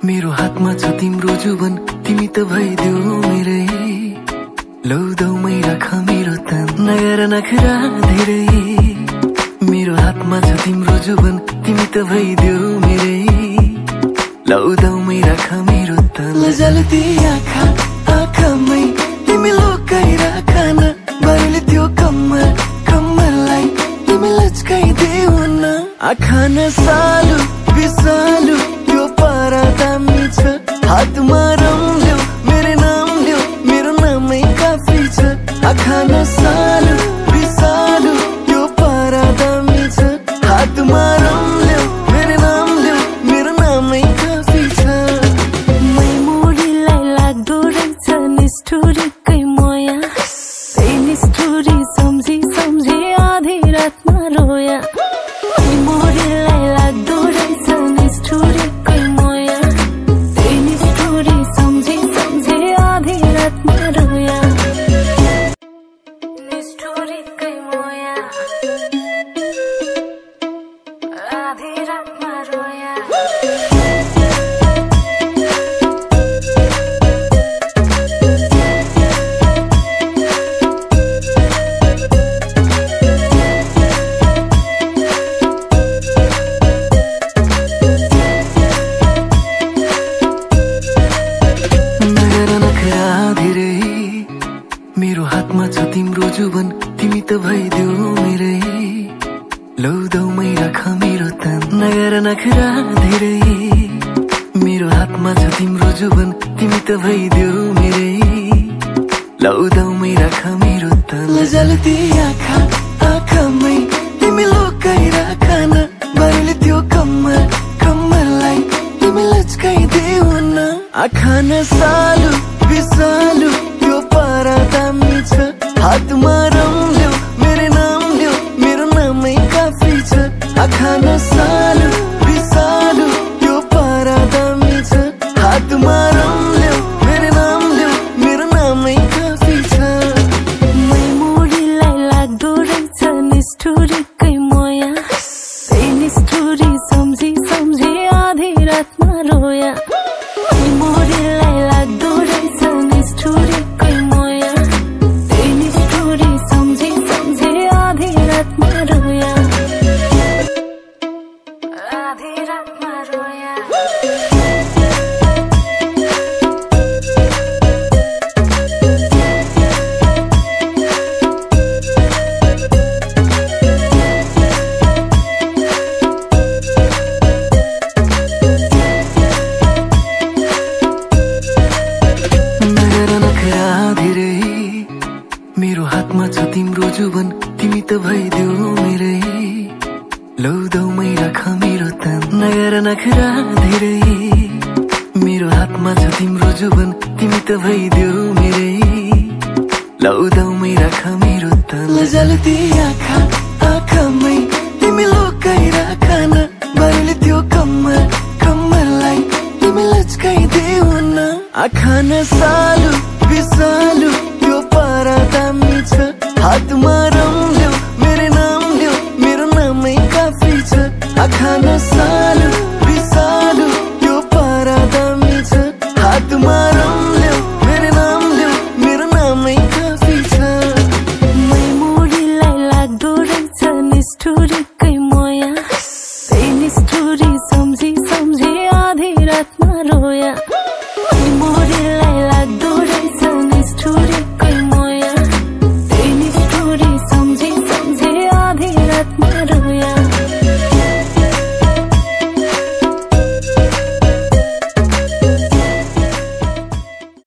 मेरो हातमा छ तिम्रो जुवन, तिमी त भइदेऊ मेरै। लौ दौमै राख मेरो तन, नगर नखरा धेरै। मेरो हातमा छ तिम्रो जुवन, तिमी त भइदेऊ मेरै। लौ दौमै राख मेरो तन, लजलती आँखा आँखामै तिमी लुकाइराख न। बरले त्यो कम्मरलाई तिमी लचकाइदेऊ न। आँखा नसालु बिसालु त्यो पारा दामी छ। हातमा रम्ल्यौ मेरो नाम ल्याउ, मेरो नामै काफी छ। आँखा नसालु बिसालु त्यो पारा दामी छ। हातमा रम्ल्यौ मेरो नाम ल्याउ, मेरो नामै काफी छ। मै मोडीलाई लाग्दो रहेछ निष्ठुरीकै माया। त्यही निष्ठुरी सम्झी सम्झी आधी रातमा रोया। मै मोडीलाई लाग्दो रहेछ निष्ठुरीकै माया। त्यही निष्ठुरी सम्झी सम्झी आधी रातमा रोया। निष्ठुरीकै माया आधी रातमा रोया। मेरो हातमा छ तिम्रो जुवन, तिमी त भइदेऊ मेरै। लौ दौमै राख मेरो तन, नगर नखरा धेरै। मेरो हातमा छ तिम्रो जुवन, तिमी त भइदेऊ मेरै। लौ दौमै राख मेरो तन, लजलती आँखा आँखामै तिमी लुकाइराख न। बरले त्यो कम्मरलाई तिमी लचकाइदेऊ न। आँखा नसालु बिसालु त्यो पारा दामी छ। हातमा रम्ल्यौ मेरो नाम ल्याउ, मेरो नामै काफी छ। आँखा नसालु बिसालु त्यो पारा दामी छ। हातमा रम्ल्यौ मेरो नाम ल्याउ, मेरो नामै काफी छ। मै मोडीलाई लाग्दो रहेछ निष्ठुरीकै माया। त्यही निष्ठुरी सम्झी सम्झी आधी रातमा रोया। मै मोडीलाई लाग्दो रहेछ निष्ठुरीकै माया। त्यही निष्ठुरी सम्झी सम्झी आधी रातमा रोया। आधी रातमा रोया। मेरो हातमा छ तिम्रो जुवन, तिमी त भइदेऊ मेरै। लौ दौमै राख मेरो तन, नगर नखरा धेरै। मेरो हातमा छ तिम्रो जुवन, तिमी त भइदेऊ मेरै। लौ दौमै राख मेरो तन, लजलती आँखा आँखामै तिमी लुकाइराख न। बरले त्यो कम्मरलाई तिमी लचकाइदेऊ न। आँखा नसालु बिसालु त्यो पारा दामी छ। हातमा रम्ल्यौ मेरो नाम ल्याउ, मेरो नामै काफी छ। आँखा नसालु बिसालु त्यो पारा दामी छ। हातमा रम्ल्यौ मेरो नाम ल्याउ, मेरो नामै काफी छ। मै मोडीलाई लाग्दो रहेछ निष्ठुरी